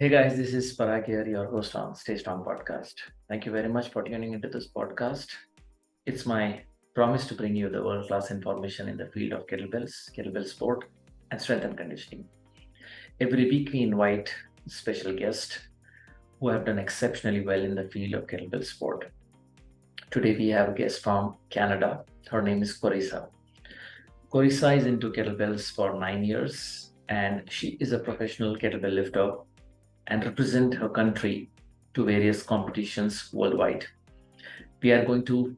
Hey guys, this is Parag here, your host on Stay Strong podcast. Thank you very much for tuning into this podcast. It's my promise to bring you the world class information in the field of kettlebells, kettlebell sport, and strength and conditioning. Every week, we invite special guests who have done exceptionally well in the field of kettlebell sport. Today, we have a guest from Canada. Her name is Corissa. Corissa is into kettlebells for 9 years, and she is a professional kettlebell lifter and represent her country to various competitions worldwide. We are going to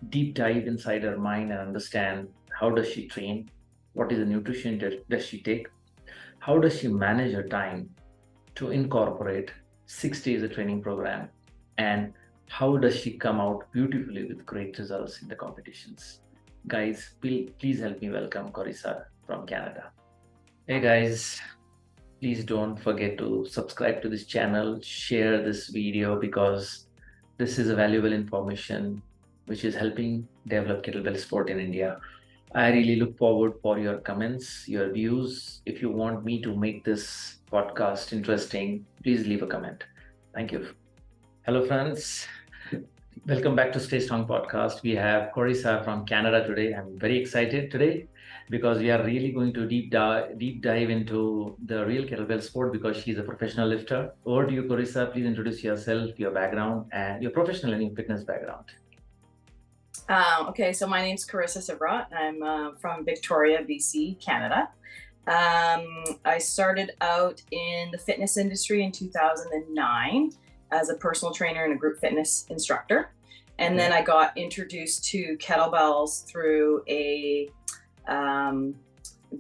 deep dive inside her mind and understand how does she train, what is the nutrition does she take, how does she manage her time to incorporate 6 days of training program, and how does she come out beautifully with great results in the competitions. Guys, please help me welcome Corissa from Canada. Hey guys, please don't forget to subscribe to this channel, share this video because this is a valuable information which is helping develop kettlebell sport in India. I really look forward for your comments, your views. If you want me to make this podcast interesting, please leave a comment. Thank you. Hello, friends. Welcome back to Stay Strong podcast. We have Corissa from Canada today. I'm very excited today because we are really going to deep dive into the real kettlebell sport because she's a professional lifter. Over to you, Corissa. Please introduce yourself, your background, and your professional and your fitness background. Okay, so my name's Corissa Sivorot. I'm from Victoria, BC, Canada. I started out in the fitness industry in 2009 as a personal trainer and a group fitness instructor. And then I got introduced to kettlebells through a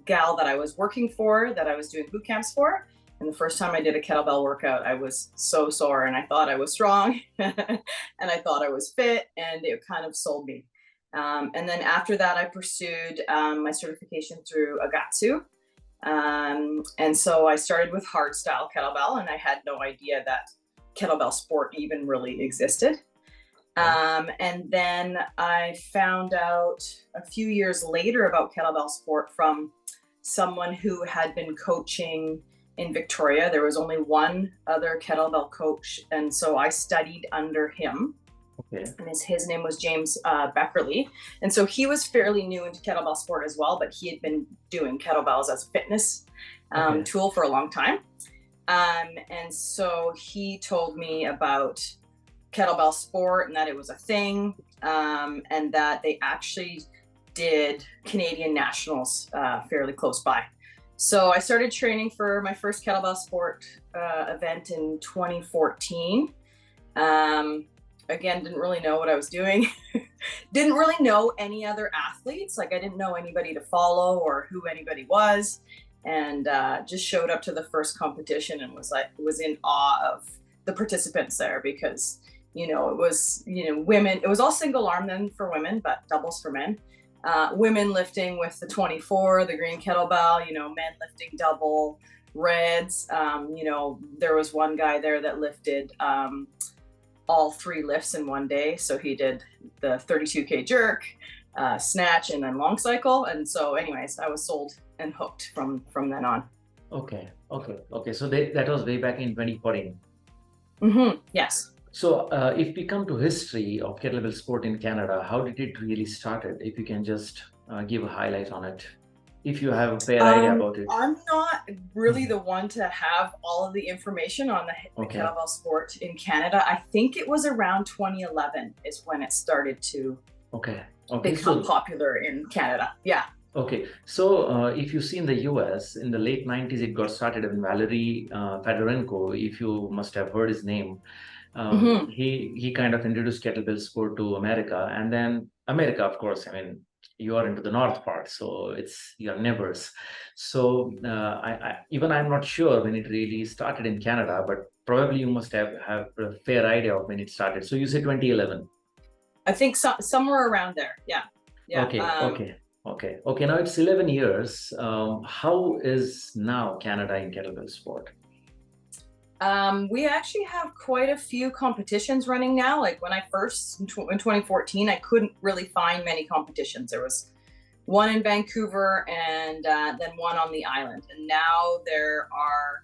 gal that I was working for, that I was doing boot camps for. And the first time I did a kettlebell workout, I was so sore and I thought I was strong and I thought I was fit, and it kind of sold me. And then after that, I pursued my certification through Agatsu. And so I started with hard style kettlebell, and I had no idea that kettlebell sport even really existed. And then I found out a few years later about kettlebell sport from someone who had been coaching in Victoria. There was only one other kettlebell coach, and so I studied under him. Okay. And his name was James Beckerly. And so he was fairly new into kettlebell sport as well, but he had been doing kettlebells as a fitness tool for a long time. And so he told me about kettlebell sport and that it was a thing, and that they actually did Canadian nationals fairly close by. So I started training for my first kettlebell sport event in 2014. Again, didn't really know what I was doing. Didn't really know any other athletes. Like, I didn't know anybody to follow or who anybody was. And just showed up to the first competition and was in awe of the participants there because, it was, women, it was all single arm then for women, but doubles for men. Women lifting with the 24, the green kettlebell, men lifting double reds. There was one guy there that lifted all 3 lifts in one day. So he did the 32K jerk, snatch, and then long cycle. And so anyways, I was sold and hooked from then on. Okay. So that was way back in 2014. Yes. So if we come to history of kettlebell sport in Canada, how did it really started? If you can just give a highlight on it, if you have a fair idea about it. I'm not really the one to have all of the information on the kettlebell sport in Canada. I think it was around 2011 is when it started to become popular in Canada. Yeah. Okay, so if you see in the US, in the late 90s, it got started with Valery Fedorenko, if you must have heard his name. He kind of introduced kettlebell sport to America, and then America, of course, I mean, you are into the north part, so it's your neighbors. So I'm not sure when it really started in Canada, but probably you must have a fair idea of when it started. So you say 2011. I think somewhere around there. Yeah. Okay. Now it's 11 years. How is now Canada in kettlebell sport? We actually have quite a few competitions running now. Like when I first, in 2014, I couldn't really find many competitions. There was one in Vancouver and then one on the island. And now there are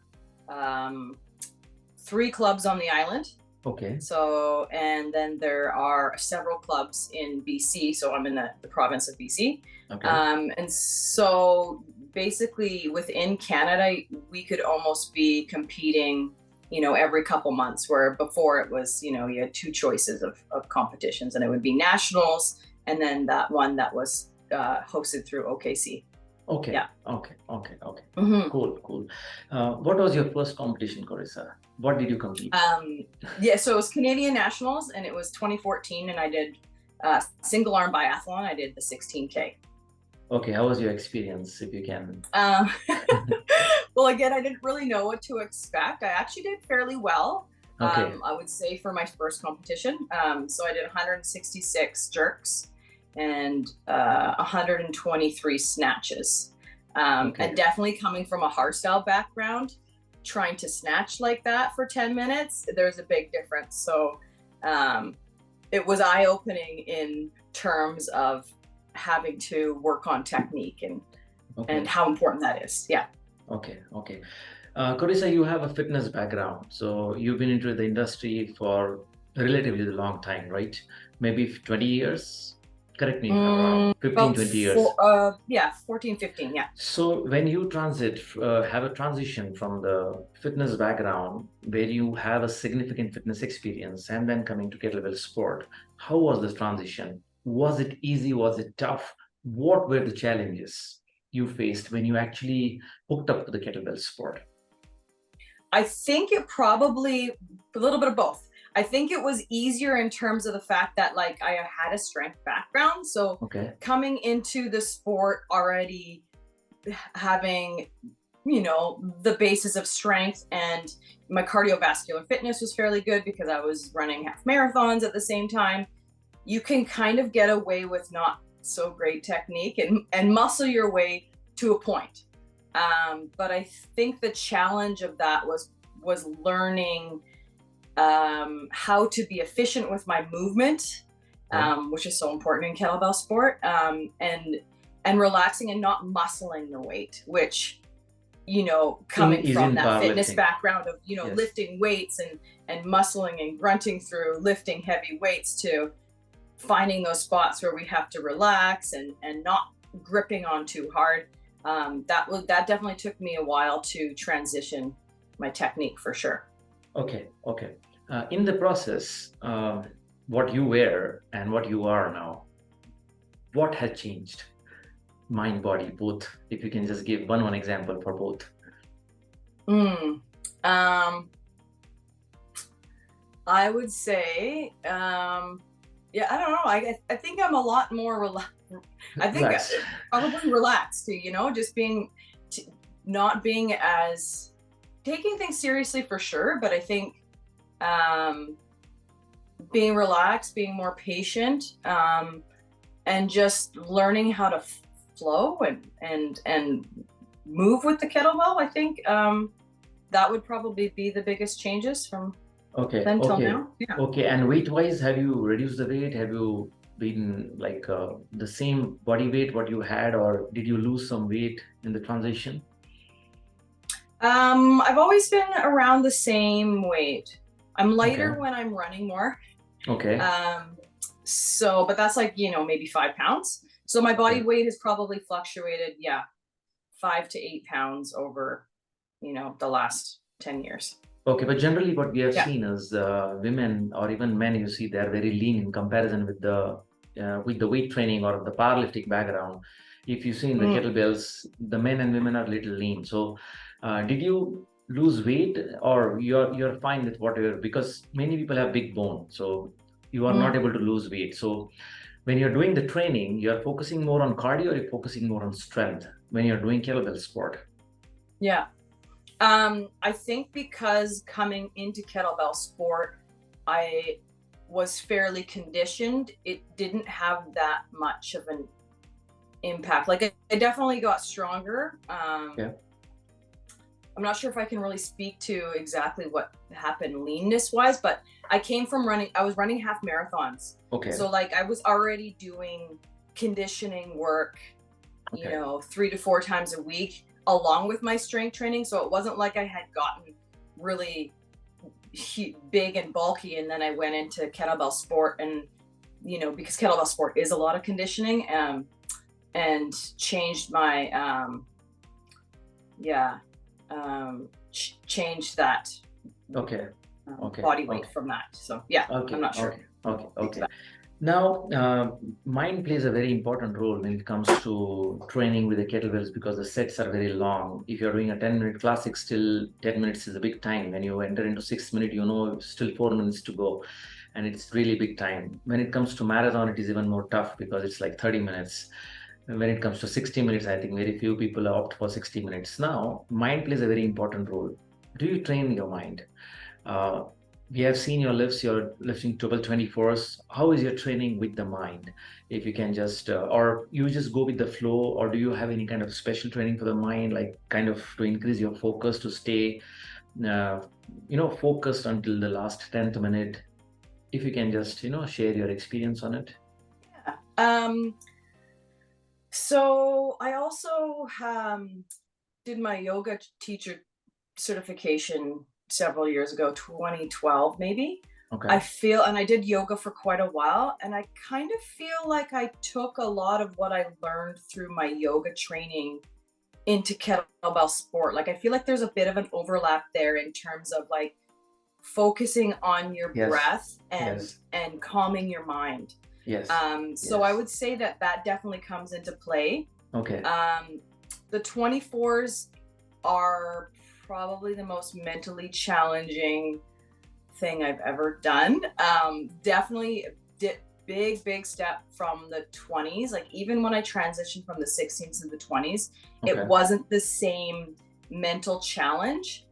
3 clubs on the island. Okay. So, and then there are several clubs in BC. So I'm in the province of BC. Okay. And so basically within Canada, we could almost be competing, every couple months, where before it was, you had 2 choices of competitions, and it would be nationals and then that one that was hosted through OKC. Okay. Yeah. Okay. Mhm. Cool. What was your first competition, Corissa? What did you compete? So it was Canadian Nationals, and it was 2014, and I did single arm biathlon. I did the 16K. Okay, how was your experience, if you can? Well, again, I didn't really know what to expect. I actually did fairly well. Okay. I would say for my first competition. So I did 166 jerks and 123 snatches. Okay. And definitely coming from a hardstyle background, trying to snatch like that for 10 minutes, there's a big difference. So it was eye-opening in terms of having to work on technique and how important that is. Yeah. Okay. Corissa, you have a fitness background, so you've been into the industry for relatively a long time, right? Maybe 20 years? Correct me if I'm wrong. 15, 20 years. 14, 15, yeah. So when you have a transition from the fitness background, where you have a significant fitness experience, and then coming to kettlebell sport, how was this transition? Was it easy? Was it tough? What were the challenges you faced when you actually hooked up to the kettlebell sport? I think it probably a little bit of both. I think it was easier in terms of the fact that like I had a strength background. So coming into the sport already having, the basis of strength, and my cardiovascular fitness was fairly good because I was running half marathons at the same time. You can kind of get away with not so great technique and muscle your way to a point. But I think the challenge of that was learning how to be efficient with my movement, which is so important in kettlebell sport, and relaxing and not muscling the weight, which, coming from that fitness background of, lifting weights and muscling and grunting through lifting heavy weights, to finding those spots where we have to relax and not gripping on too hard. That definitely took me a while to transition my technique, for sure. Okay. In the process, what you were and what you are now, what has changed? Mind, body, both. If you can just give one example for both. I would say, I don't know. I think I'm a lot more relaxed. I think probably relaxed too, just not being as taking things seriously, for sure. But I think being relaxed, being more patient, and just learning how to flow and move with the kettlebell. I think that would probably be the biggest changes from then till now. Yeah. Okay, and weight-wise, have you reduced the weight? Have you been like the same body weight what you had, or did you lose some weight in the transition? I've always been around the same weight. I'm lighter when I'm running more. Okay. So, but that's like, maybe 5 pounds. So my body weight has probably fluctuated, 5 to 8 pounds over, the last 10 years. Okay, but generally what we have seen is women or even men, you see they're very lean in comparison with the weight training or the powerlifting background. If you see in the kettlebells, the men and women are a little lean. So did you lose weight, or you're fine with whatever? Because many people have big bone, so you are not able to lose weight. So when you're doing the training, you're focusing more on cardio, or you're focusing more on strength when you're doing kettlebell sport? Yeah. I think because coming into kettlebell sport, I was fairly conditioned. It didn't have that much of an impact. Like I definitely got stronger. I'm not sure if I can really speak to exactly what happened leanness wise, but I came from I was running half marathons. Okay. So like I was already doing conditioning work, 3 to 4 times a week, along with my strength training. So it wasn't like I had gotten really big and bulky, and then I went into kettlebell sport, and because kettlebell sport is a lot of conditioning, and changed my changed that Okay. Okay. body weight Okay. from that. So yeah, Okay. I'm not sure. Okay. Okay. Okay. Now, mind plays a very important role when it comes to training with the kettlebells because the sets are very long. If you're doing a 10-minute classic, still 10 minutes is a big time. When you enter into 6 minutes, still 4 minutes to go. And it's really big time. When it comes to marathon, it is even more tough because it's like 30 minutes. And when it comes to 60 minutes, I think very few people opt for 60 minutes. Now, mind plays a very important role. Do you train your mind? Uh, we have seen your lifts, you're lifting 24s. How is your training with the mind? If you can just, or you just go with the flow, or do you have any kind of special training for the mind, like kind of to increase your focus to stay, focused until the last 10th minute? If you can just, share your experience on it. Yeah. So I also did my yoga teacher certification several years ago, 2012 maybe. Okay. And I did yoga for quite a while, and I kind of feel like I took a lot of what I learned through my yoga training into kettlebell sport. Like I feel like there's a bit of an overlap there in terms of like focusing on your Yes. breath Yes. and calming your mind. Yes. So I would say that definitely comes into play. Okay. The 24s are probably the most mentally challenging thing I've ever done. Definitely did big step from the 20s. Like even when I transitioned from the 16s to the 20s, Okay. it wasn't the same mental challenge.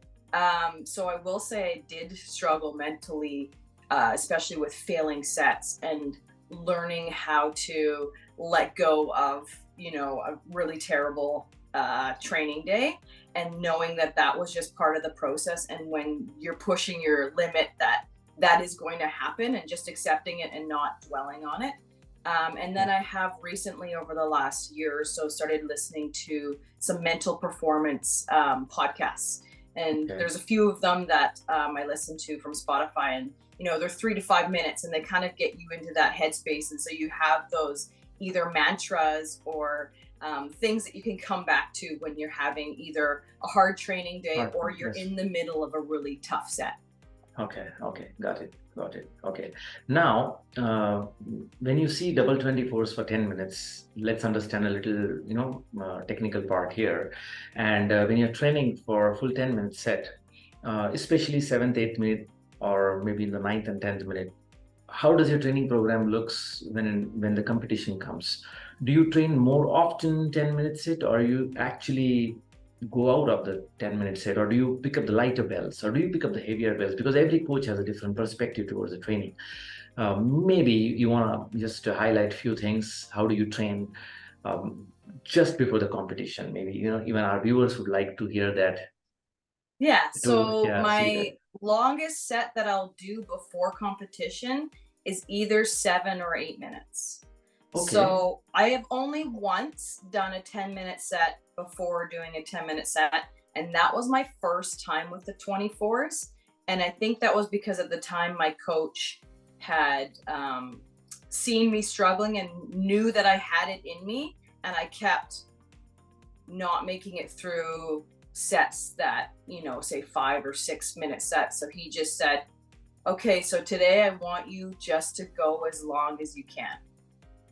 So I will say I did struggle mentally, especially with failing sets and learning how to let go of, a really terrible training day, and knowing that was just part of the process. And when you're pushing your limit, that is going to happen, and just accepting it and not dwelling on it. And then I have recently, over the last year or so, started listening to some mental performance podcasts. And there's a few of them that I listen to from Spotify, and they're 3 to 5 minutes, and they kind of get you into that headspace. And so you have those either mantras or things that you can come back to when you're having either a hard training day or you're in the middle of a really tough set. Okay. Got it. Okay. Now, when you see double 24s for 10 minutes, let's understand a little, technical part here. And when you're training for a full 10-minute set, especially 7th, 8th minute, or maybe in the 9th and 10th minute, how does your training program looks when the competition comes? Do you train more often 10-minute set, or you actually go out of the 10-minute set, or do you pick up the lighter bells, or do you pick up the heavier bells? Because every coach has a different perspective towards the training. Maybe you want to just highlight a few things. How do you train just before the competition? Maybe even our viewers would like to hear that. Yeah. So my longest set that I'll do before competition is either 7 or 8 minutes. Okay. So I have only once done a 10-minute set before doing a 10-minute set, and that was my first time with the 24s. And I think that was because at the time my coach had seen me struggling and knew that I had it in me, and I kept not making it through sets that, say 5 or 6 minute sets. So he just said, okay, so today I want you just to go as long as you can.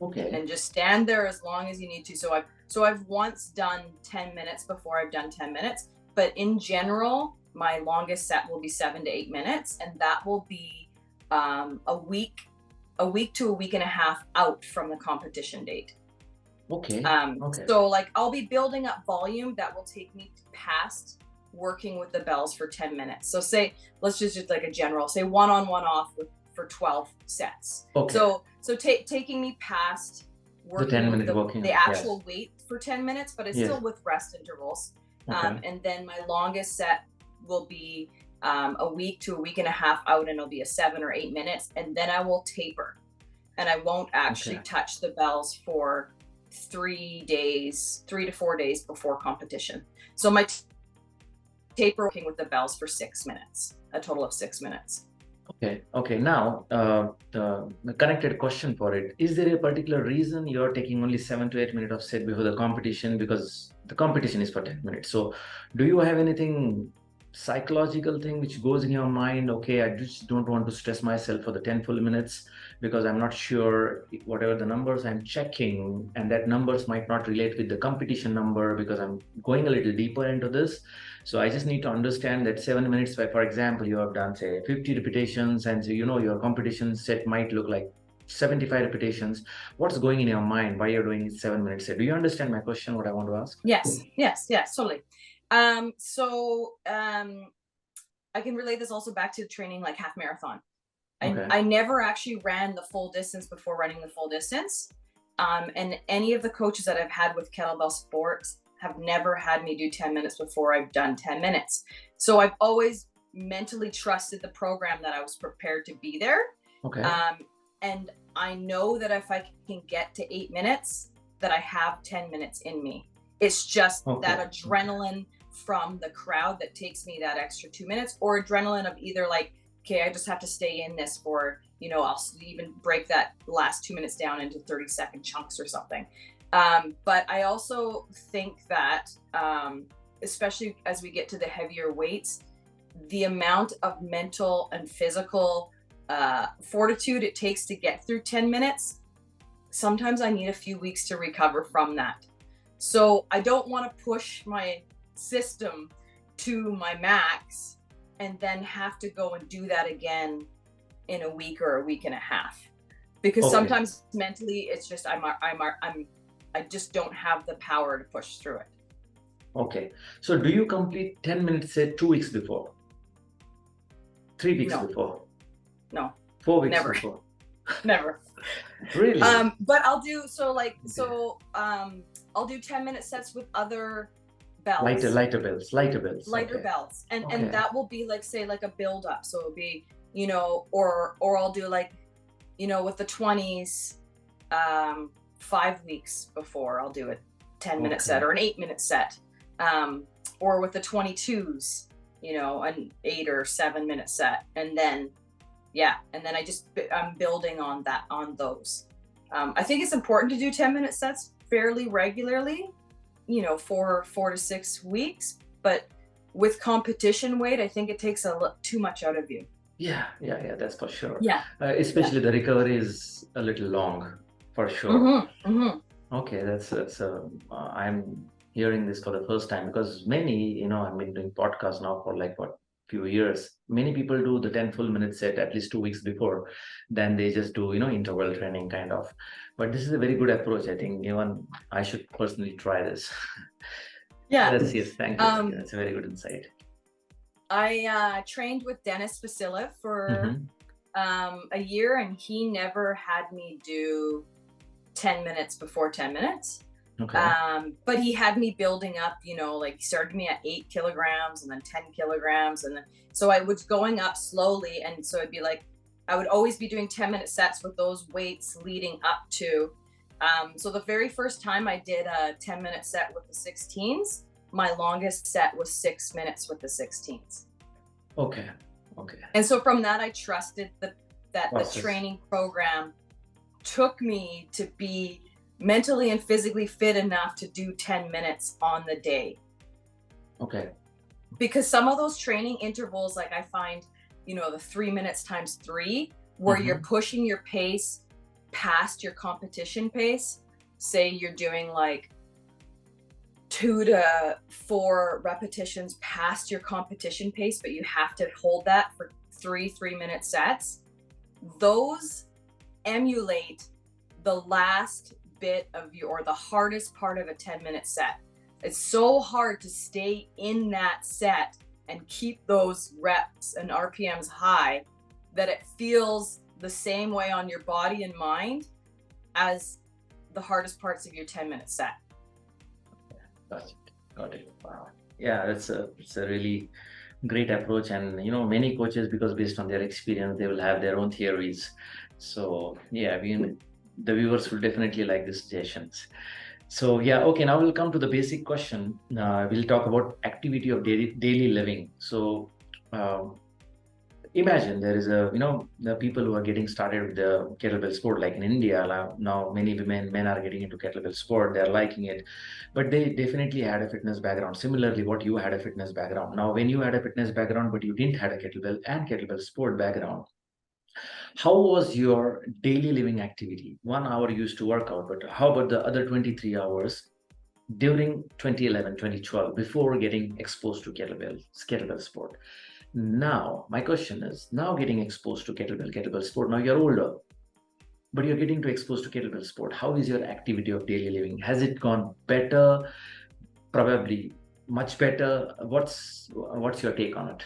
Okay. And just stand there as long as you need to. So I've once done 10 minutes before I've done 10 minutes, but in general, my longest set will be 7 to 8 minutes, and that will be a week to a week and a half out from the competition date. Okay. So like I'll be building up volume that will take me past working with the bells for 10 minutes. So let's just like a general, say 1 on 1 off for 12 sets. Okay. So taking me past working with the actual weight for 10 minutes, but it's still with rest intervals. Okay. And then my longest set will be a week to a week and a half out, and it'll be a 7 or 8 minutes. And then I will taper, and I won't actually touch the bells for 3 to 4 days before competition. So my taper working with the bells for 6 minutes, a total of 6 minutes. Okay. Now, the connected question for it: is there a particular reason you're taking only 7 to 8 minutes of set before the competition? Because the competition is for 10 minutes. So, do you have anything psychological thing which goes in your mind? Okay, I just don't want to stress myself for the 10 full minutes because I'm not sure whatever the numbers I'm checking, and that numbers might not relate with the competition number because I'm going a little deeper into this. So I just need to understand that 7 minutes, for example, you have done say 50 repetitions, and so your competition set might look like 75 repetitions. What's going in your mind? Why you're doing 7 minutes set? Do you understand my question? What I want to ask? Yes, totally. I can relate this also back to training like half marathon. Okay. I never actually ran the full distance before running the full distance. And any of the coaches that I've had with kettlebell sports have never had me do 10 minutes before I've done 10 minutes. So I've always mentally trusted the program that I was prepared to be there. Okay. And I know that if I can get to 8 minutes, that I have 10 minutes in me. It's just that adrenaline from the crowd that takes me that extra 2 minutes, or adrenaline of either like, okay, I just have to stay in this for, I'll even break that last 2 minutes down into 30-second chunks or something. But I also think that, especially as we get to the heavier weights, the amount of mental and physical fortitude it takes to get through 10 minutes, sometimes I need a few weeks to recover from that. So I don't want to push my system to my max and then have to go and do that again in a week or a week and a half, because sometimes mentally it's just I just don't have the power to push through it. Okay. So do you complete 10 minutes set 2 weeks before? 3 weeks before? No. 4 weeks Never. before? Never. Really? But I'll do I'll do 10-minute sets with other bells. Lighter bells. Lighter bells. And that will be like, say, like a build up. So it'll be, or I'll do like, with the 20s, 5 weeks before I'll do a 10-minute set or an 8-minute set. Or with the 22s, an 8 or 7-minute set. And then, I'm building on those. I think it's important to do 10-minute sets fairly regularly, for 4 to 6 weeks, but with competition weight, I think it takes too much out of you. Yeah, that's for sure. Yeah. Especially the recovery is a little long, for sure. Okay, that's I'm hearing this for the first time, because many, I've been doing podcasts now for like few years. Many people do the 10 full minute set at least 2 weeks before, then they just do interval training kind of. But this is a very good approach. I think even I should personally try this. Yes, thank you. That's a very good insight. I trained with Dennis Vasilev for a year, and he never had me do 10 minutes before 10 minutes. But he had me building up, like he started me at 8 kilograms and then 10 kilograms. And then, so I was going up slowly. And so it'd be like, I would always be doing 10-minute sets with those weights leading up to. So the very first time I did a 10-minute set with the 16s, my longest set was 6 minutes with the 16s. Okay. And so from that, I trusted that the training program took me to be mentally and physically fit enough to do 10 minutes on the day. Okay. Because some of those training intervals, like I find, the 3 minutes times 3, where you're pushing your pace past your competition pace. Say you're doing like 2 to 4 repetitions past your competition pace, but you have to hold that for 3-minute sets. Those emulate the last bit of the hardest part of a 10-minute set. It's so hard to stay in that set and keep those reps and RPMs high that it feels the same way on your body and mind as the hardest parts of your 10-minute set. Got it. Wow. Yeah, it's a really great approach. And many coaches, because based on their experience, they will have their own theories. So yeah, the viewers will definitely like the suggestions. So yeah, okay. Now we'll come to the basic question. We'll talk about activity of daily living. So um, imagine there is the people who are getting started with the kettlebell sport, like in India now many men are getting into kettlebell sport. They're liking it, but they definitely had a fitness background, similarly what you had a fitness background. Now when you had a fitness background but you didn't had a kettlebell sport background, how was your daily living activity? 1 hour you used to work out, but how about the other 23 hours during 2011, 2012, before getting exposed to kettlebell sport? Now, my question is, now getting exposed to kettlebell sport, now you're older, but you're getting to exposed to kettlebell sport. How is your activity of daily living? Has it gone better? Probably much better. What's your take on it?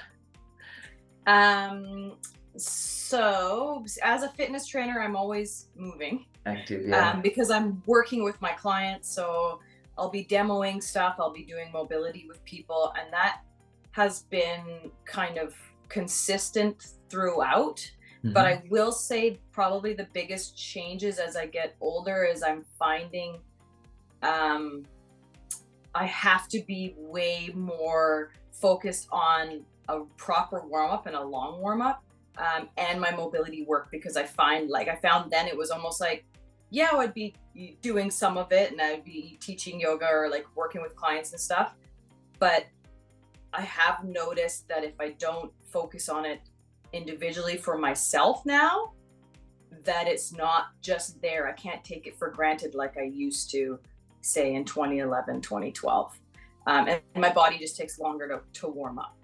So as a fitness trainer, I'm always moving. Active, yeah. Because I'm working with my clients. So I'll be demoing stuff. I'll be doing mobility with people. And that has been kind of consistent throughout. Mm-hmm. But I will say probably the biggest changes as I get older is I'm finding I have to be way more focused on a proper warm-up and a long warm-up, and my mobility work, because I found then it was almost like, yeah, I'd be doing some of it and I'd be teaching yoga or like working with clients and stuff. But I have noticed that if I don't focus on it individually for myself now, that it's not just there. I can't take it for granted like I used to, say in 2011, 2012. And my body just takes longer to warm up.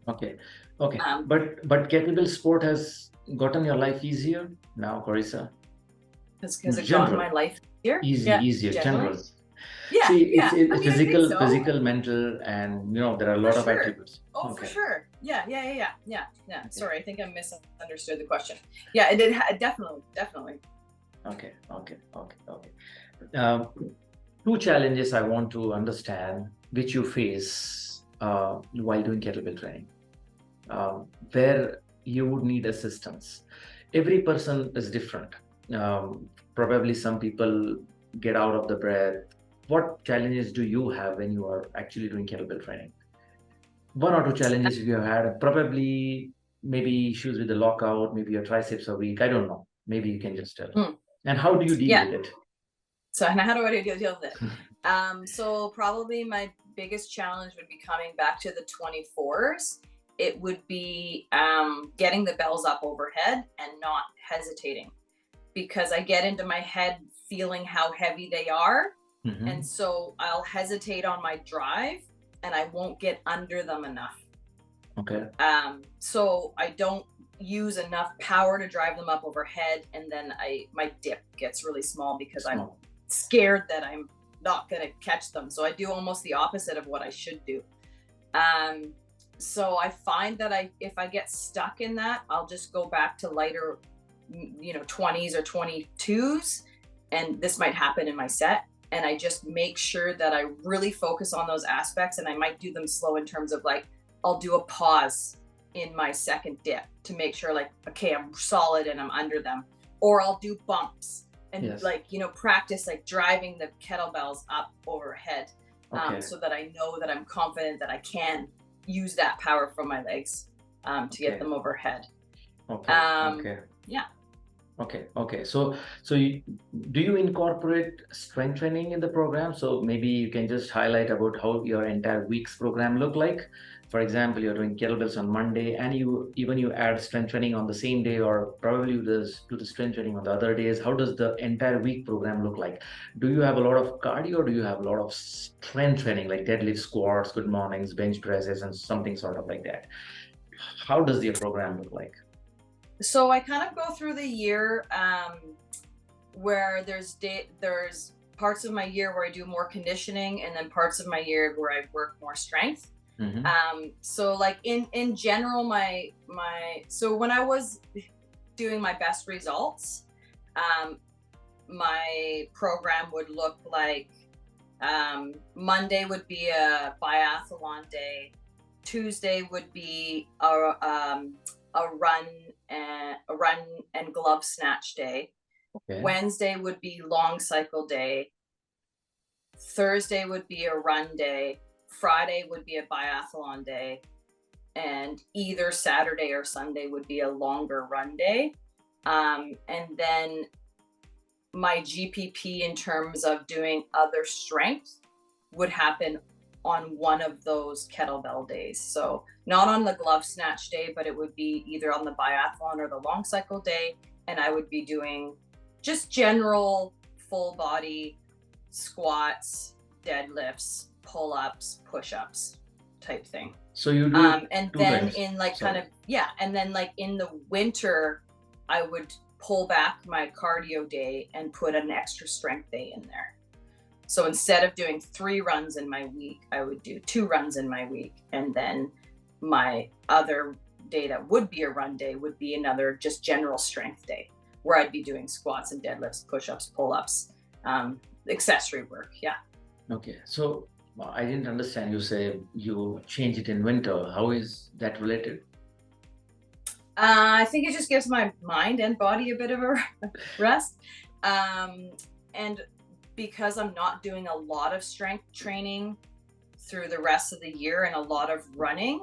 Okay. But kettlebell sport has gotten your life easier now, Corissa? Has it gotten my life easier? Easier, general. Yeah. See, it's physical, mental, and there are a lot of attributes. Oh, okay. For sure. Yeah. Okay. Sorry, I think I misunderstood the question. Yeah, it did. Definitely. Okay. Two challenges I want to understand which you face while doing kettlebell training, where you would need assistance. Every person is different. Probably some people get out of the breath. What challenges do you have when you are actually doing kettlebell training? One or two challenges you have had, probably maybe issues with the lockout, maybe your triceps are weak. I don't know. Maybe you can just tell. And how do you deal with it? So how do I deal with it? So probably my biggest challenge would be coming back to the 24s. It would be getting the bells up overhead and not hesitating, because I get into my head feeling how heavy they are. Mm-hmm. And so I'll hesitate on my drive and I won't get under them enough. Okay. So I don't use enough power to drive them up overhead, and then my dip gets really small because I'm scared that I'm not going to catch them. So I do almost the opposite of what I should do. So I find that if I get stuck in that, I'll just go back to lighter, 20s or 22s. And this might happen in my set. And I just make sure that I really focus on those aspects. And I might do them slow in terms of like, I'll do a pause in my second dip to make sure like, okay, I'm solid and I'm under them. Or I'll do bumps and practice like driving the kettlebells up overhead, so that I know that I'm confident that I can use that power from my legs to get them overhead. Okay. So do you incorporate strength training in the program? So maybe you can just highlight about how your entire week's program look like. For example, you're doing kettlebells on Monday, and you add strength training on the same day, or probably do the strength training on the other days. How does the entire week program look like? Do you have a lot of cardio, or do you have a lot of strength training like deadlift, squats, good mornings, bench presses, and something sort of like that? How does your program look like? So I kind of go through the year where there's parts of my year where I do more conditioning, and then parts of my year where I work more strength. Mm-hmm. So like in general, so when I was doing my best results, my program would look like, Monday would be a biathlon day. Tuesday would be a run and glove snatch day. Okay. Wednesday would be long cycle day. Thursday would be a run day. Friday would be a biathlon day. And either Saturday or Sunday would be a longer run day. And then my GPP in terms of doing other strength would happen on one of those kettlebell days. So not on the glove snatch day, but it would be either on the biathlon or the long cycle day. And I would be doing just general full body squats, deadlifts, pull-ups, push-ups type thing. So you do and two then times. in like Sorry. kind of, yeah. And then like in the winter, I would pull back my cardio day and put an extra strength day in there. So instead of doing 3 runs in my week, I would do 2 runs in my week. And then my other day that would be a run day would be another just general strength day where I'd be doing squats and deadlifts, push-ups, pull-ups, accessory work. Yeah. Okay. So I didn't understand. You say you change it in winter. How is that related? I think it just gives my mind and body a bit of a rest. And because I'm not doing a lot of strength training through the rest of the year and a lot of running,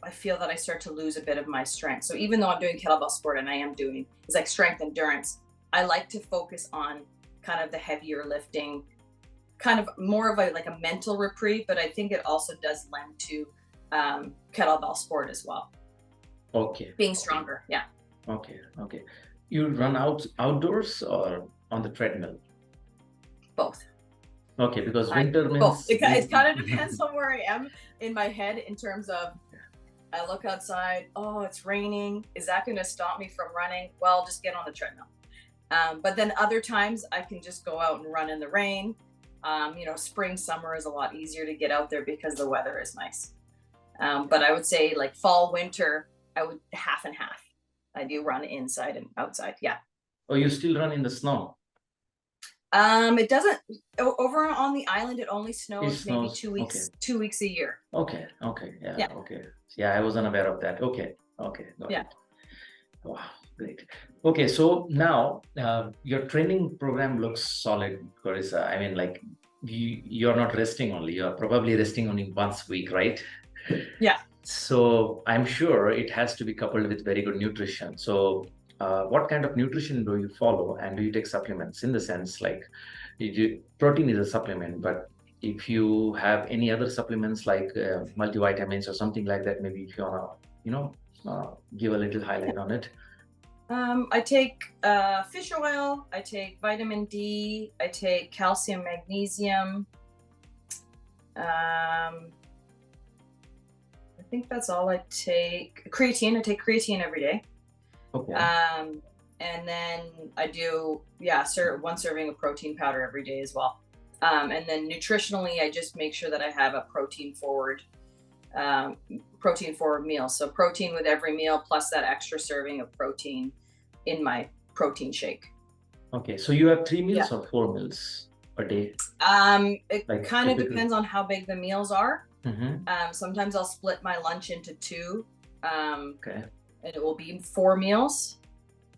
I feel that I start to lose a bit of my strength. So even though I'm doing kettlebell sport and I am doing, it's like strength endurance, I like to focus on kind of the heavier lifting, kind of more of a like a mental reprieve, but I think it also does lend to kettlebell sport as well. Okay. Being stronger. Yeah. Okay. Okay. You run outdoors or on the treadmill? Both. Okay, because winter means both. It kind of depends on where I am in my head in terms of I look outside, oh, it's raining. Is that going to stop me from running? Well, just get on the treadmill. But then other times I can just go out and run in the rain. Spring, summer is a lot easier to get out there because the weather is nice. But I would say like fall, winter, I would half and half. I do run inside and outside. Yeah. Oh, you still run in the snow? It doesn't, over on the island, it only snows maybe 2 weeks, okay. 2 weeks a year. Okay. Yeah. Okay. Yeah, I wasn't aware of that. Okay. Got Yeah. it. Wow, great. Okay, so now your training program looks solid, Corissa. I mean, like you're not resting only, you're probably resting only once a week, right? Yeah. So I'm sure it has to be coupled with very good nutrition. So what kind of nutrition do you follow, and do you take supplements? In the sense like protein is a supplement, but if you have any other supplements like multivitamins or something like that, maybe if you want to, give a little highlight on it. I take fish oil, I take vitamin D, I take calcium, magnesium. I think that's all I take. Creatine, I take creatine every day. Okay. And then I do, one serving of protein powder every day as well. And then nutritionally, I just make sure that I have a protein forward meal. So protein with every meal, plus that extra serving of protein in my protein shake. Okay, so you have 3 meals or 4 meals a day? It kind of depends on how big the meals are. Sometimes I'll split my lunch into 2. Okay. And it will be 4 meals.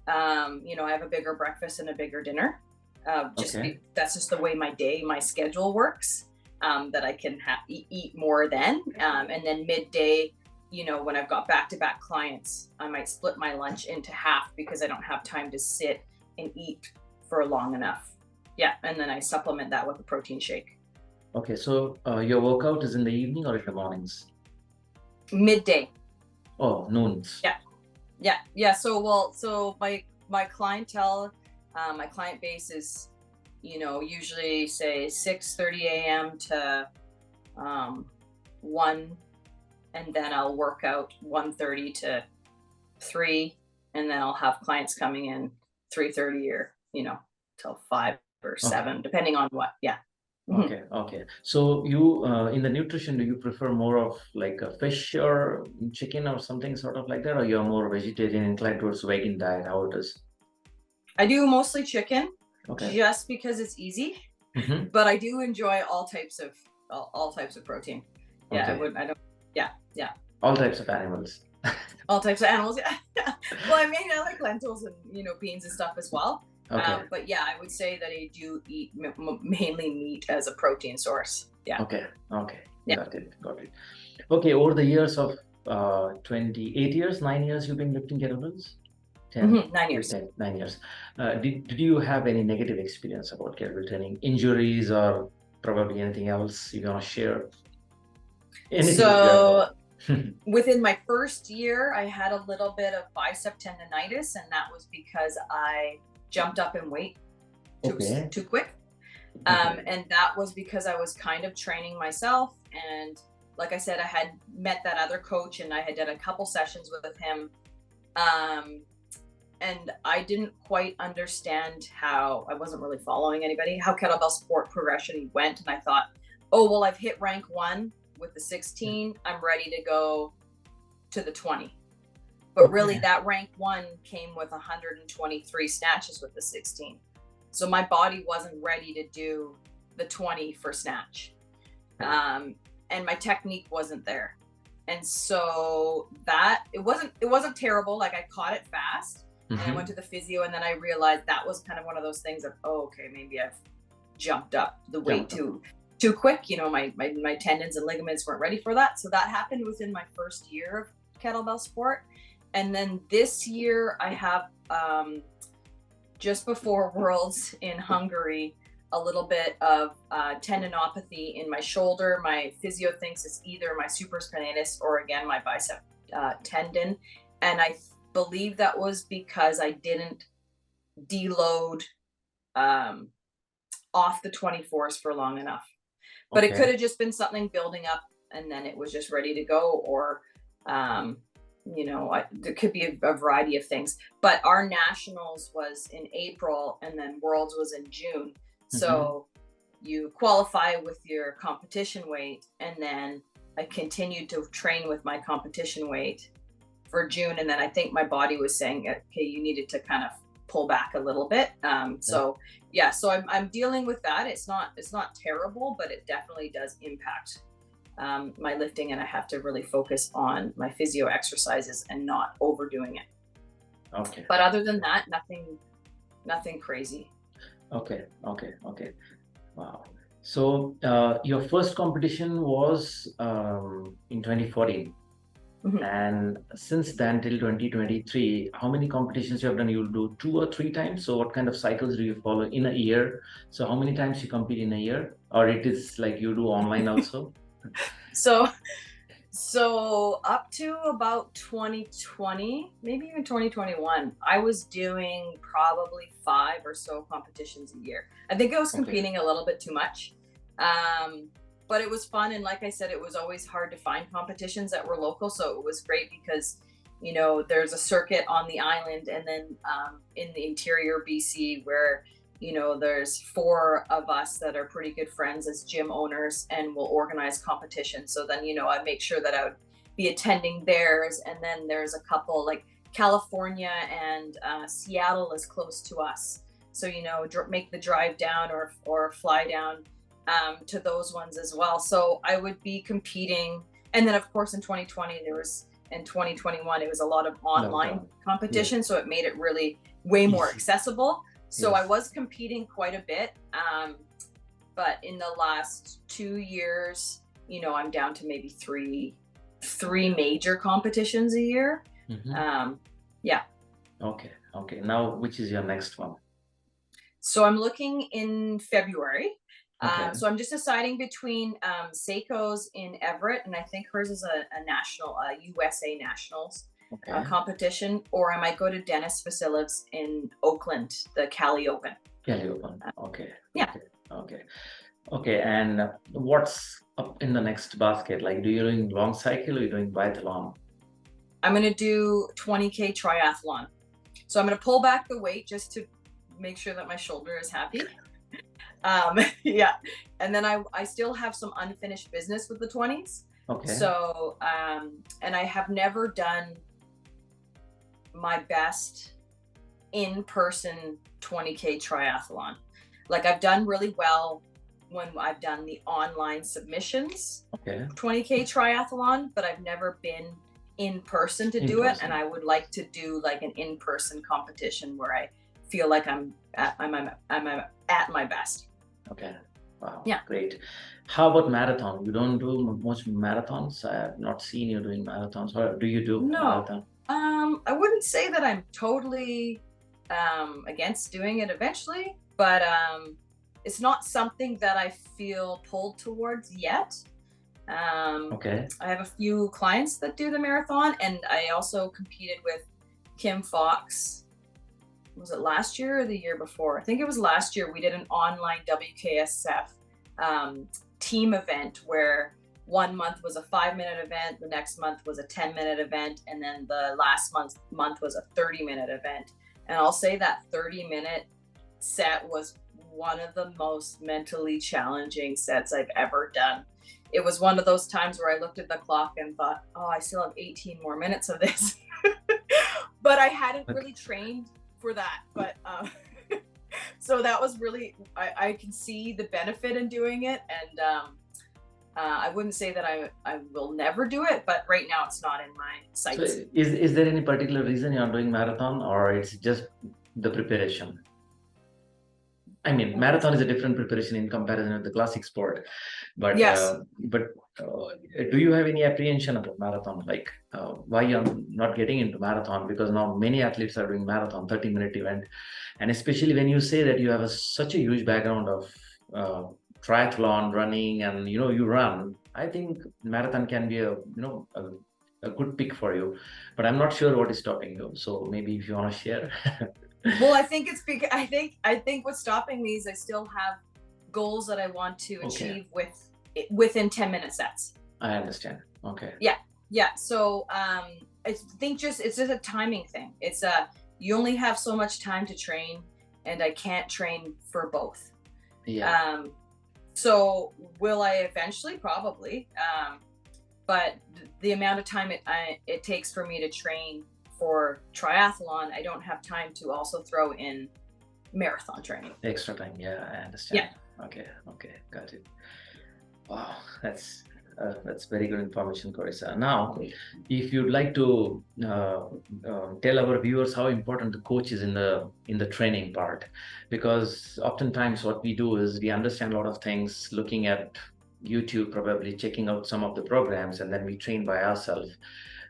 I have a bigger breakfast and a bigger dinner. That's just the way my schedule works. That I can eat more then. And then midday, when I've got back-to-back clients, I might split my lunch into half because I don't have time to sit and eat for long enough. Yeah, and then I supplement that with a protein shake. Okay, so your workout is in the evening or in the mornings? Midday. Oh, noons. Yeah. So my clientele, my client base is, usually say 6:30 a.m. to 1, and then I'll work out 1:30 to 3, and then I'll have clients coming in 3:30 or till 5 or 7, depending on what. Yeah. Okay. So you in the nutrition, do you prefer more of like a fish or chicken or something sort of like that, or you're more vegetarian inclined towards vegan diet? How it is? I do mostly chicken. Okay. Just because it's easy, but I do enjoy all types of protein. Yeah, okay. I don't. Yeah. All types of animals. all types of animals. Yeah. Well, I mean, I like lentils and beans and stuff as well. Okay. But yeah, I would say that I do eat mainly meat as a protein source. Yeah. Okay. Okay. Yeah. Got it. Got it. Okay. Over the years of 28 years, 9 years, you've been lifting kettlebells? 10, 9 years. 10, 9 years. Did you have any negative experience about kettlebell training, injuries, or probably anything else you want to share? Anything So within my first year, I had a little bit of bicep tendonitis, and that was because I jumped up in weight too quick. And that was because I was kind of training myself. And like I said, I had met that other coach and I had done a couple sessions with him. And I didn't quite understand how, I wasn't really following anybody, how kettlebell sport progression went. And I thought, oh, well, I've hit rank 1 with the 16. I'm ready to go to the 20. But really that rank 1 came with 123 snatches with the 16. So my body wasn't ready to do the 20 for snatch. And my technique wasn't there. And so it wasn't terrible. Like I caught it fast. And I went to the physio, and then I realized that was kind of one of those things of, oh, okay, maybe I've jumped up the weight too quick. My tendons and ligaments weren't ready for that. So that happened within my first year of kettlebell sport. And then this year I have, just before Worlds in Hungary, a little bit of tendinopathy in my shoulder. My physio thinks it's either my supraspinatus or again, my bicep tendon. And I believe that was because I didn't deload off the 24s for long enough. But it could have just been something building up and then it was just ready to go, or there could be a variety of things. But our nationals was in April and then Worlds was in June. So you qualify with your competition weight, and then I continued to train with my competition weight for June. And then I think my body was saying, okay, you needed to kind of pull back a little bit. So I'm dealing with that. It's not terrible, but it definitely does impact my lifting, and I have to really focus on my physio exercises and not overdoing it. Okay. But other than that, nothing crazy. Okay. Wow. So your first competition was in 2014. And since then till 2023, how many competitions you have done? You'll do 2 or 3 times. So what kind of cycles do you follow in a year? So how many times you compete in a year, or it is like you do online also? So up to about 2020, maybe even 2021, I was doing probably 5 or so competitions a year. I think I was competing a little bit too much. But it was fun. And like I said, it was always hard to find competitions that were local. So it was great because, there's a circuit on the island, and then in the interior BC where, there's 4 of us that are pretty good friends as gym owners and will organize competitions. So then, I make sure that I would be attending theirs. And then there's a couple like California and Seattle is close to us. So, make the drive down or fly down to those ones as well. So I would be competing. And then of course in 2020, in 2021, it was a lot of online competition. So it made it really way more accessible. So I was competing quite a bit. But in the last 2 years, I'm down to maybe three major competitions a year. Okay. Now, which is your next one? So I'm looking in February. So I'm just deciding between Seiko's in Everett, and I think hers is a national, USA Nationals competition, or I might go to Dennis Vasilev's in Oakland, the Cali Open. Okay. And what's up in the next basket? Like, do you doing long cycle or you doing biathlon? I'm going to do 20K triathlon. So I'm going to pull back the weight just to make sure that my shoulder is happy. And then I still have some unfinished business with the 20s. So and I have never done my best in-person 20K triathlon. Like I've done really well when I've done the online submissions 20K triathlon, but I've never been in person to do it, and I would like to do like an in-person competition where I feel like I'm at my best. Okay. Wow. Yeah. Great. How about marathon? You don't do much marathons? I have not seen you doing marathons. Or do you do marathon? I wouldn't say that I'm totally against doing it eventually, but it's not something that I feel pulled towards yet. Okay. I have a few clients that do the marathon, and I also competed with Kim Fox. Was it last year or the year before? I think it was last year. We did an online WKSF team event where 1 month was a 5-minute event, the next month was a 10-minute event, and then the last month was a 30-minute event. And I'll say that 30-minute set was one of the most mentally challenging sets I've ever done. It was one of those times where I looked at the clock and thought, oh, I still have 18 more minutes of this. But I hadn't really trained for that. But so that was really, I can see the benefit in doing it. And I wouldn't say that I will never do it, but right now it's not in my sights. So is there any particular reason you're doing marathon, or it's just the preparation? I mean, marathon is a different preparation in comparison with the classic sport, but Yes. Do you have any apprehension about marathon? Like why you're not getting into marathon? Because now many athletes are doing marathon, 30-minute event, and especially when you say that you have such a huge background of triathlon, running, and you run. I think marathon can be a good pick for you, but I'm not sure what is stopping you. So maybe if you want to share. Well, I think it's because I think what's stopping me is I still have goals that I want to achieve within 10-minute sets. I understand. Okay. Yeah. So I think it's just a timing thing. It's you only have so much time to train, and I can't train for both. Yeah. So will I eventually? Probably. But the amount of time it takes for me to train for triathlon, I don't have time to also throw in marathon training. Extra time. Yeah, I understand. Yeah. Okay, got it. Wow, that's very good information, Corissa. Now, if you'd like to tell our viewers how important the coach is in the training part, because oftentimes what we do is we understand a lot of things looking at YouTube, probably checking out some of the programs, and then we train by ourselves.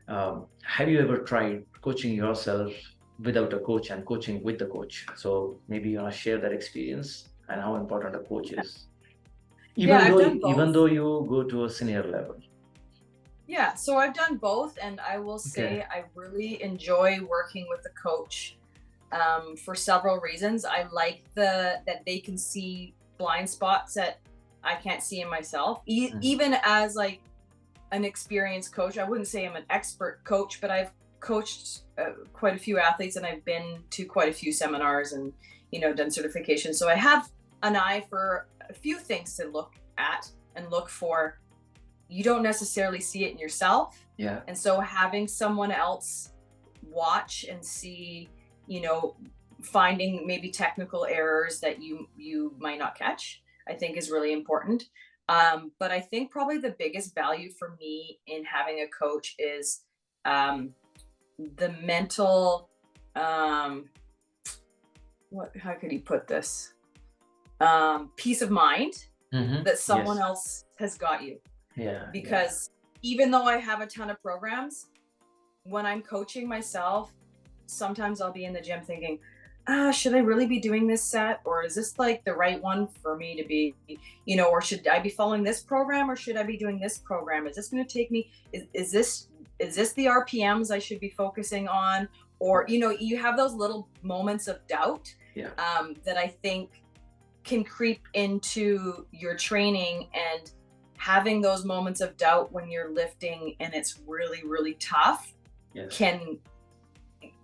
Have you ever tried coaching yourself without a coach and coaching with the coach? So maybe you want to share that experience and how important a coach is, even though you go to a senior level. Yeah, so I've done both, and I will say I really enjoy working with the coach for several reasons. I like that they can see blind spots that I can't see in myself, even as like an experienced coach. I wouldn't say I'm an expert coach, but I've coached quite a few athletes, and I've been to quite a few seminars and done certifications. So I have an eye for a few things to look at and look for. You don't necessarily see it in yourself. Yeah. And so having someone else watch and see, finding maybe technical errors that you might not catch, I think is really important. But I think probably the biggest value for me in having a coach is the mental, how could you put this? Peace of mind that someone else has got you. Yeah. Because even though I have a ton of programs, when I'm coaching myself, sometimes I'll be in the gym thinking, should I really be doing this set? Or is this like the right one for me to be, or should I be following this program, or should I be doing this program? Is this going to take me, is this the RPMs I should be focusing on? Or, you have those little moments of doubt that I think can creep into your training, and having those moments of doubt when you're lifting and it's really, really tough can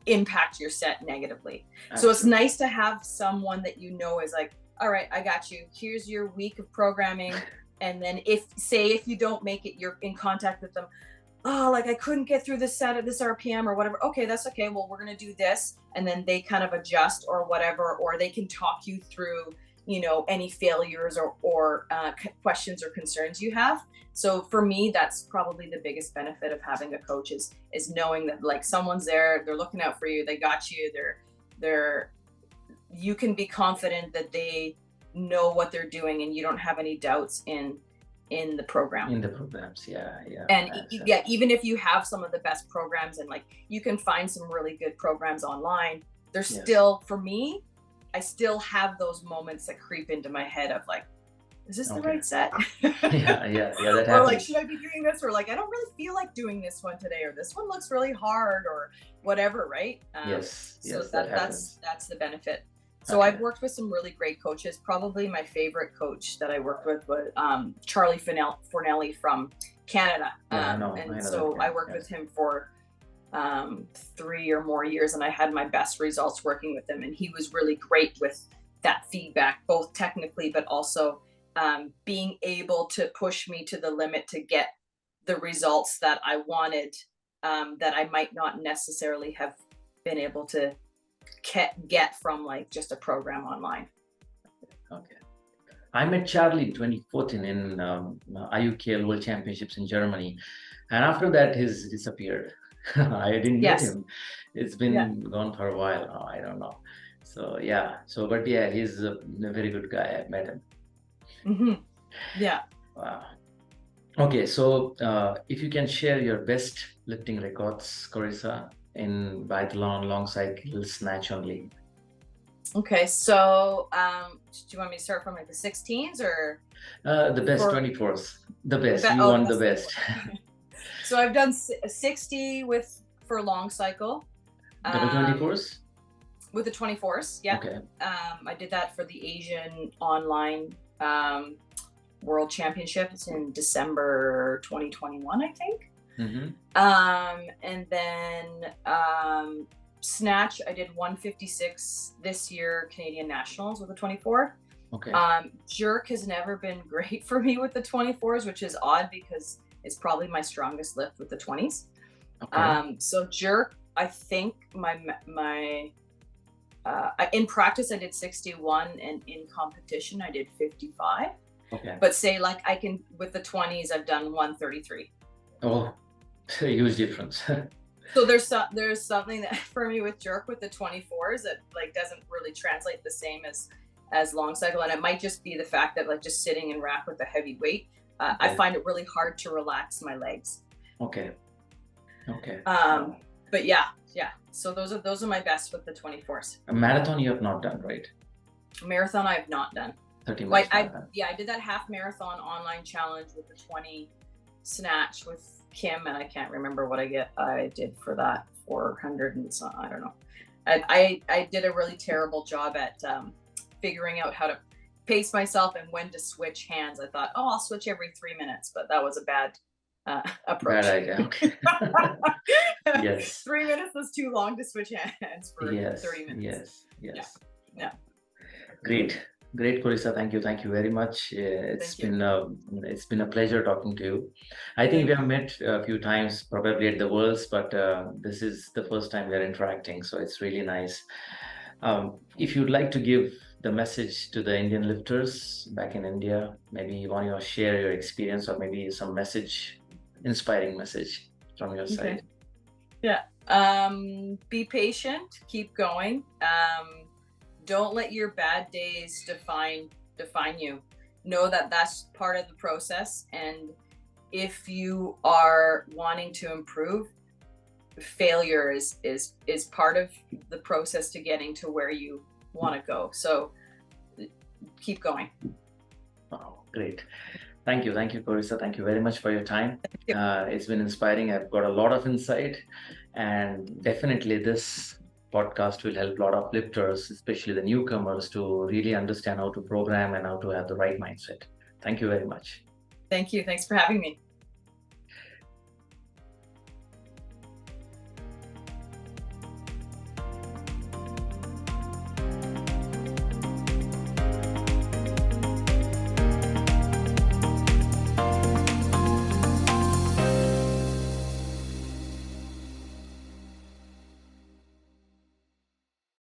impact your set negatively. Absolutely. So it's nice to have someone that is like, all right, I got you. Here's your week of programming. And then if you don't make it, you're in contact with them. Oh, like I couldn't get through this set at this RPM or whatever. Okay, that's okay. Well, we're going to do this. And then they kind of adjust or whatever, or they can talk you through, any failures or questions or concerns you have. So for me, that's probably the biggest benefit of having a coach is knowing that like someone's there, they're looking out for you, they got you, they're you can be confident that they know what they're doing and you don't have any doubts in the program. In the programs, yeah. And yeah, even if you have some of the best programs and like you can find some really good programs online, there's still, for me, I still have those moments that creep into my head of like, is this the right set? yeah, that happens. Or like, should I be doing this? Or like, I don't really feel like doing this one today, or this one looks really hard, or whatever, right? So that's the benefit. So I've worked with some really great coaches. Probably my favorite coach that I worked with was Charlie Fornelli from Canada. I worked with him for 3 or more years, and I had my best results working with him. And he was really great with that feedback, both technically, but also being able to push me to the limit to get the results that I wanted, that I might not necessarily have been able to get from like just a program online. Okay. I met Charlie in 2014 in IUKL World Championships in Germany. And after that, he's disappeared. I didn't get him. It's been gone for a while now. I don't know. So, but he's a very good guy. I met him. Mm-hmm. Yeah. Wow. Okay. So if you can share your best lifting records, Corissa, in biathlon, long cycle, snatch only. Okay, so do you want me to start from like the 16s or the best 24s? The best. You want the best. So I've done 60 for long cycle. Double 24s? With the 24s, yeah. Okay. I did that for the Asian online World Championships in December 2021, I think. Mm-hmm. And then snatch, I did 156 this year, Canadian Nationals with the 24. Okay. Jerk has never been great for me with the 24s, which is odd because it's probably my strongest lift with the 20s. Okay. So jerk, I think my in practice I did 61, and in competition I did 55. Okay. But say like I can with the 20s I've done 133. Oh, a huge difference. So there's something that for me with jerk with the 24s that like doesn't really translate the same as long cycle, and it might just be the fact that like just sitting in rack with a heavy weight, I find it really hard to relax my legs. Okay. But yeah. So those are my best with the 24s. A marathon you have not done, right? Marathon I have not done. 30 miles. I did that half marathon online challenge with the 20 snatch with Kim, and I can't remember what I did for that, 400 and some, I don't know. I did a really terrible job at figuring out how to pace myself and when to switch hands. I thought, I'll switch every 3 minutes, but that was a bad approach. Bad idea. Okay. Yes. 3 minutes was too long to switch hands for 30 minutes. Yes. Yeah. Great, Corissa. Thank you very much. It's been a pleasure talking to you. I think we have met a few times, probably at the Worlds, but this is the first time we are interacting, so it's really nice. If you'd like to give the message to the Indian lifters back in India, maybe you want to share your experience or maybe some inspiring message from your side. Yeah. Be patient, keep going. Don't let your bad days define you. Know that that's part of the process, and if you are wanting to improve, failure is part of the process to getting to where you want to go. So keep going. Oh, great. Thank you, Corissa. Thank you very much for your time. It's been inspiring. I've got a lot of insight, and definitely this podcast will help a lot of lifters, especially the newcomers, to really understand how to program and how to have the right mindset. Thank you very much. Thank you. Thanks for having me.